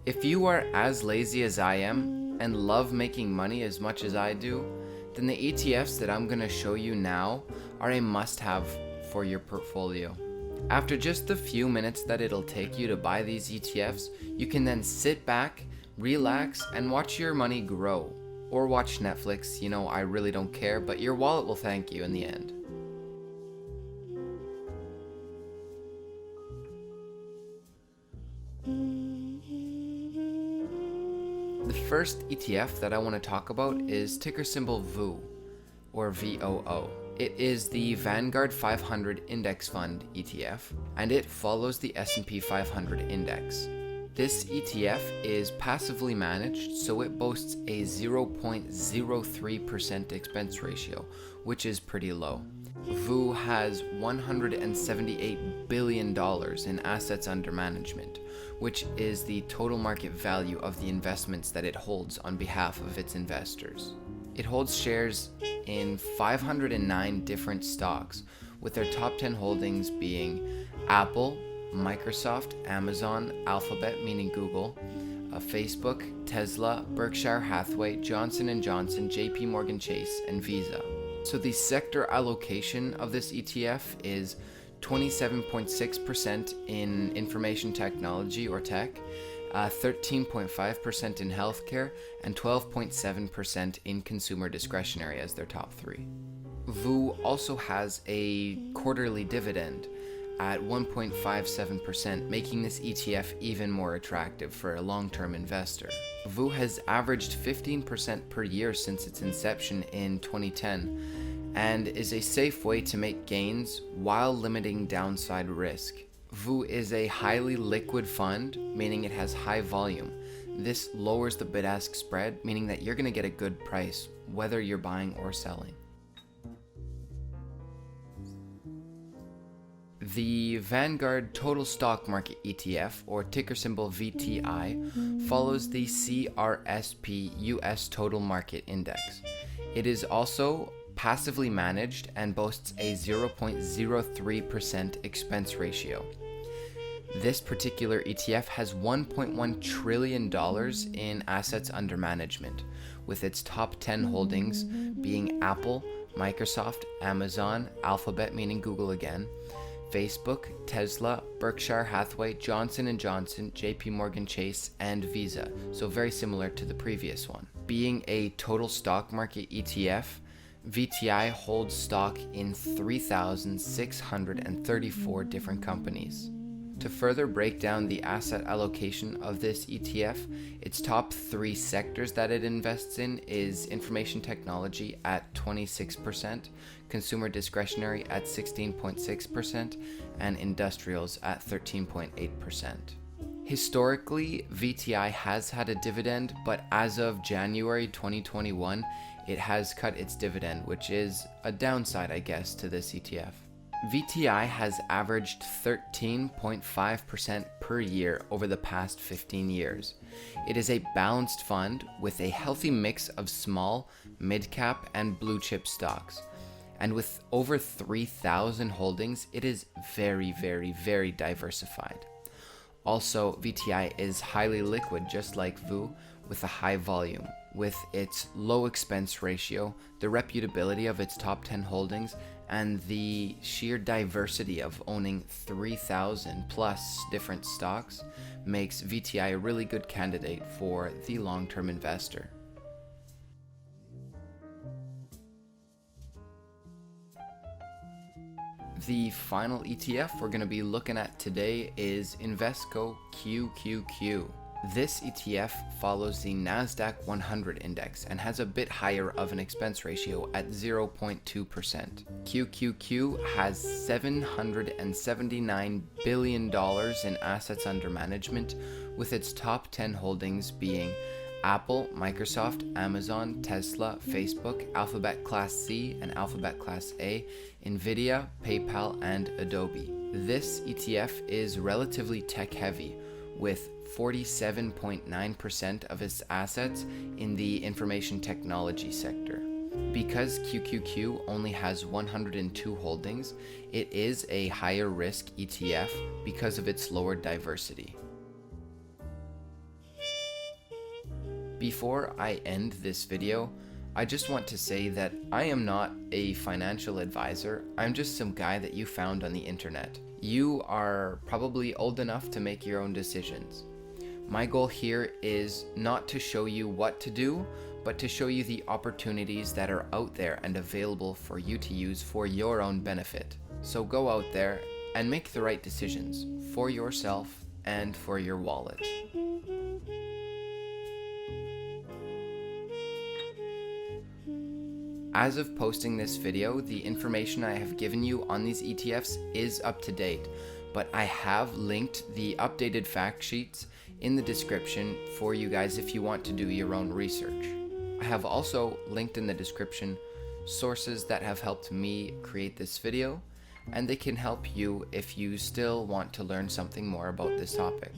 If you are as lazy as I am and love making money as much as I do, then the ETFs that I'm going to show you now are a must-have for your portfolio. After just the few minutes that it'll take you to buy these ETFs, you can then sit back, relax, and watch your money grow. Or watch Netflix, I really don't care, but your wallet will thank you in the end. The first ETF that I want to talk about is ticker symbol VOO, or VOO. It is the Vanguard 500 Index Fund ETF, and it follows the S&P 500 index. This ETF is passively managed, so it boasts a 0.03% expense ratio, which is pretty low. VOO has $178 billion in assets under management, which is the total market value of the investments that it holds on behalf of its investors. It holds shares in 509 different stocks, with their top 10 holdings being Apple, Microsoft, Amazon, Alphabet, meaning Google, Facebook, Tesla, Berkshire Hathaway, Johnson & Johnson, JP Morgan Chase, and Visa. So the sector allocation of this ETF is 27.6% in information technology or tech, 13.5% in healthcare, and 12.7% in consumer discretionary as their top three. VOO also has a quarterly dividend at 1.57%, making this ETF even more attractive for a long-term investor. VOO has averaged 15% per year since its inception in 2010 and is a safe way to make gains while limiting downside risk. VOO is a highly liquid fund, meaning it has high volume. This lowers the bid-ask spread, meaning that you're going to get a good price, whether you're buying or selling. The Vanguard Total Stock Market ETF, or ticker symbol VTI, follows the CRSP US Total Market Index. It is also passively managed and boasts a 0.03% expense ratio. This particular ETF has $1.1 trillion in assets under management, with its top 10 holdings being Apple, Microsoft, Amazon, Alphabet, meaning Google again, Facebook, Tesla, Berkshire Hathaway, Johnson & Johnson, JP Morgan Chase, and Visa, so very similar to the previous one. Being a total stock market ETF, VTI holds stock in 3,634 different companies. To further break down the asset allocation of this ETF, its top three sectors that it invests in is information technology at 26%, consumer discretionary at 16.6%, and industrials at 13.8%. Historically, VTI has had a dividend, but as of January 2021, it has cut its dividend, which is a downside, I guess, to this ETF. VTI has averaged 13.5% per year over the past 15 years. It is a balanced fund with a healthy mix of small, mid-cap, and blue-chip stocks. And with over 3,000 holdings, it is very, very, very diversified. Also, VTI is highly liquid, just like VOO, with a high volume. With its low expense ratio, the reputability of its top 10 holdings, and the sheer diversity of owning 3,000 plus different stocks makes VTI a really good candidate for the long-term investor. The final ETF we're going to be looking at today is Invesco QQQ. This ETF follows the NASDAQ 100 index and has a bit higher of an expense ratio at 0.2%. QQQ has $779 billion in assets under management, with its top 10 holdings being Apple, Microsoft, Amazon, Tesla, Facebook, Alphabet Class C and Alphabet Class A, Nvidia, PayPal, and Adobe. This ETF is relatively tech-heavy, with 47.9% of its assets in the information technology sector. Because QQQ only has 102 holdings, it is a higher risk ETF because of its lower diversity. Before I end this video, I just want to say that I am not a financial advisor. I'm just some guy that you found on the internet. You are probably old enough to make your own decisions. My goal here is not to show you what to do, but to show you the opportunities that are out there and available for you to use for your own benefit. So go out there and make the right decisions for yourself and for your wallet. As of posting this video, the information I have given you on these ETFs is up to date, but I have linked the updated fact sheets in the description for you guys if you want to do your own research. I have also linked in the description sources that have helped me create this video, and they can help you if you still want to learn something more about this topic.